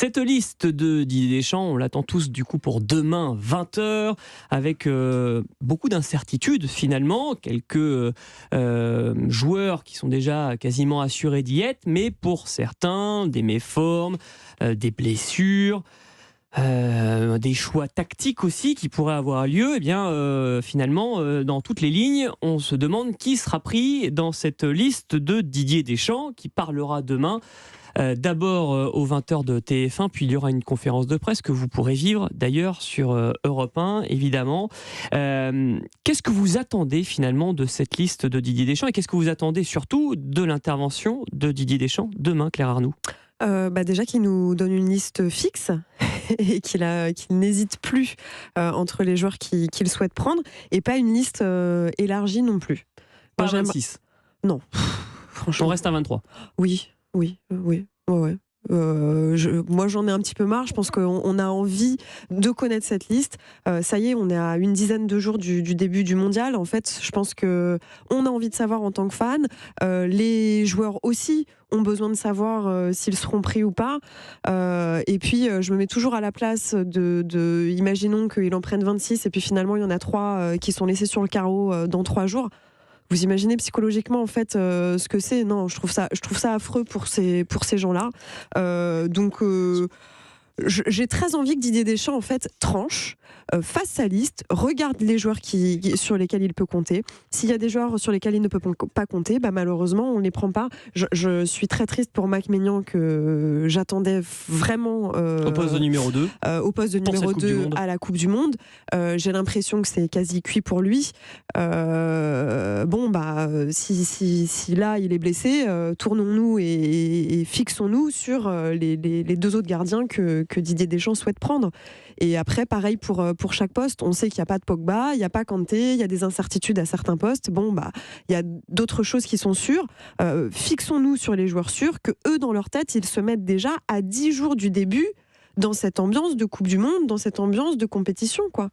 Cette liste de Didier Deschamps, on l'attend tous du coup pour demain 20h, avec beaucoup d'incertitudes finalement, quelques joueurs qui sont déjà quasiment assurés d'y être, mais pour certains, des méformes, des blessures, des choix tactiques aussi qui pourraient avoir lieu. Et bien finalement, dans toutes les lignes, on se demande qui sera pris dans cette liste de Didier Deschamps, qui parlera demain. D'abord aux 20h de TF1, puis il y aura une conférence de presse que vous pourrez vivre d'ailleurs sur Europe 1, évidemment. Qu'est-ce que vous attendez finalement de cette liste de Didier Deschamps, et qu'est-ce que vous attendez surtout de l'intervention de Didier Deschamps demain, Claire Arnoux? Déjà qu'il nous donne une liste fixe et qu'il n'hésite plus entre les joueurs qu'il souhaite prendre, et pas une liste élargie non plus. Pas 26? Non, franchement. On reste à 23? Oui. Ouais. Moi j'en ai un petit peu marre. Je pense qu'on a envie de connaître cette liste. Ça y est, on est à une dizaine de jours du début du mondial. En fait, je pense qu'on a envie de savoir en tant que fan. Les joueurs aussi ont besoin de savoir s'ils seront pris ou pas. Et puis je me mets toujours à la place de imaginons qu'il en prenne 26 et puis finalement il y en a 3 qui sont laissés sur le carreau dans 3 jours. Vous imaginez psychologiquement en fait ce que c'est? Non, je trouve ça affreux pour ces gens-là. Donc j'ai très envie que Didier Deschamps en fait tranche, fasse sa liste, regarde les joueurs sur lesquels il peut compter. S'il y a des joueurs sur lesquels il ne peut pas compter, malheureusement on ne les prend pas. Je suis très triste pour Mac Maignan, que j'attendais vraiment au poste de numéro 2, à la Coupe du Monde. J'ai l'impression que c'est quasi cuit pour lui. Si là il est blessé, tournons-nous et fixons-nous sur les 2 autres gardiens que Didier Deschamps souhaite prendre. Et après, pareil pour chaque poste. On sait qu'il n'y a pas de Pogba, il n'y a pas Kanté, il y a des incertitudes à certains postes. Il y a d'autres choses qui sont sûres. Fixons-nous sur les joueurs sûrs, que eux, dans leur tête, ils se mettent déjà à 10 jours du début dans cette ambiance de Coupe du Monde, dans cette ambiance de compétition, quoi.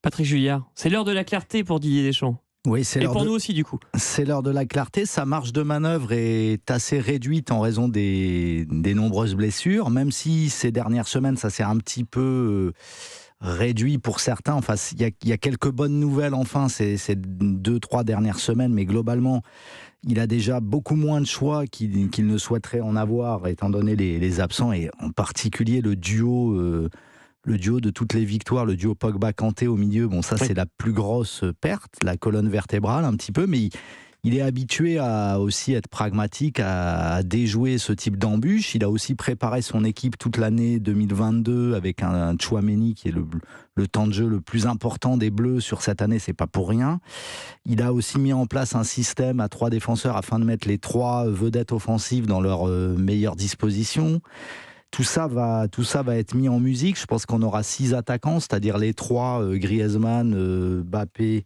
Patrick Juillard, c'est l'heure de la clarté pour Didier Deschamps. Oui, et pour nous aussi, du coup. C'est l'heure de la clarté. Sa marge de manœuvre est assez réduite en raison des nombreuses blessures, même si ces dernières semaines, ça s'est un petit peu réduit pour certains. Enfin, il y a quelques bonnes nouvelles, enfin, ces 2-3 dernières semaines, mais globalement, il a déjà beaucoup moins de choix qu'il ne souhaiterait en avoir, étant donné les absents, et en particulier le duo de toutes les victoires, le duo Pogba-Kanté au milieu. Bon, ça, c'est la plus grosse perte, la colonne vertébrale un petit peu, mais il est habitué à aussi être pragmatique, à déjouer ce type d'embûche. Il a aussi préparé son équipe toute l'année 2022 avec un Tchouaméni qui est le temps de jeu le plus important des Bleus sur cette année, c'est pas pour rien. Il a aussi mis en place un système à 3 défenseurs afin de mettre les 3 vedettes offensives dans leur meilleure disposition. Tout ça va être mis en musique. Je pense qu'on aura 6 attaquants, c'est-à-dire les 3, Griezmann, Mbappé,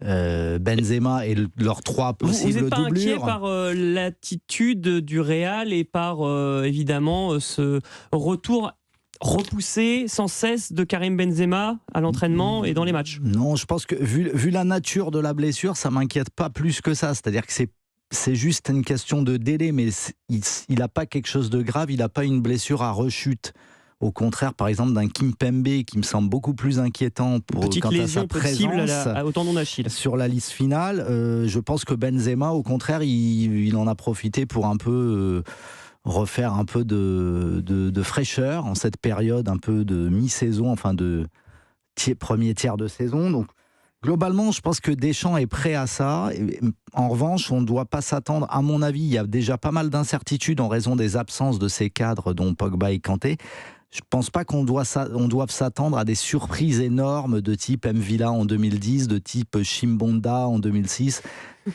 Benzema, et leurs 3 possibles doublures. Vous n'êtes pas inquiet par l'attitude du Real et par évidemment ce retour repoussé sans cesse de Karim Benzema à l'entraînement et dans les matchs? Non, je pense que vu la nature de la blessure, ça m'inquiète pas plus que ça. C'est-à-dire que c'est juste une question de délai, mais il n'a pas quelque chose de grave, il n'a pas une blessure à rechute. Au contraire, par exemple, d'un Kimpembe qui me semble beaucoup plus inquiétant quant à sa présence au tendon d'Achille sur la liste finale. Je pense que Benzema, au contraire, il en a profité pour un peu refaire un peu de fraîcheur en cette période un peu de mi-saison, enfin de premier tiers de saison. Donc, globalement, je pense que Deschamps est prêt à ça. En revanche, on ne doit pas s'attendre, à mon avis, il y a déjà pas mal d'incertitudes en raison des absences de ces cadres dont Pogba et Kanté. Je ne pense pas qu'on doive s'attendre à des surprises énormes de type Mvila en 2010, de type Chimbonda en 2006.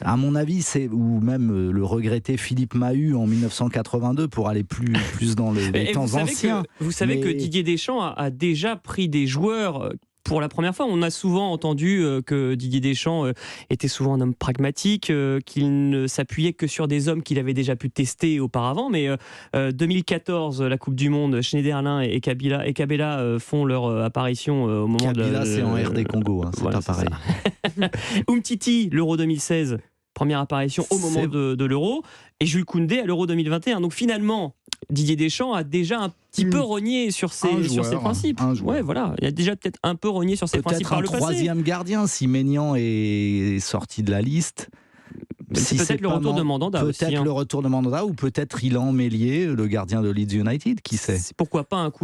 À mon avis, ou même le regretté Philippe Mahut en 1982 pour aller plus dans les temps anciens. Vous savez que Didier Deschamps a déjà pris des joueurs pour la première fois. On a souvent entendu que Didier Deschamps était souvent un homme pragmatique, qu'il ne s'appuyait que sur des hommes qu'il avait déjà pu tester auparavant. Mais 2014, la Coupe du Monde, Schneiderlin et Kabela font leur apparition au moment de... Kabila, c'est en RD Congo, c'est voilà, pas pareil. Umtiti, l'Euro 2016, première apparition au moment de l'Euro, et Jules Koundé à l'Euro 2021. Donc finalement, Didier Deschamps a déjà un petit peu rogné sur ses principes. Ouais, voilà. Il a déjà peut-être un peu rogné sur ses principes par le passé. Peut-être un troisième gardien, si Maignan est sorti de la liste. C'est peut-être le retour de Mandanda aussi. Peut-être le retour de Mandanda, ou peut-être Ilan Meslier, le gardien de Leeds United, qui sait. Pourquoi pas un coup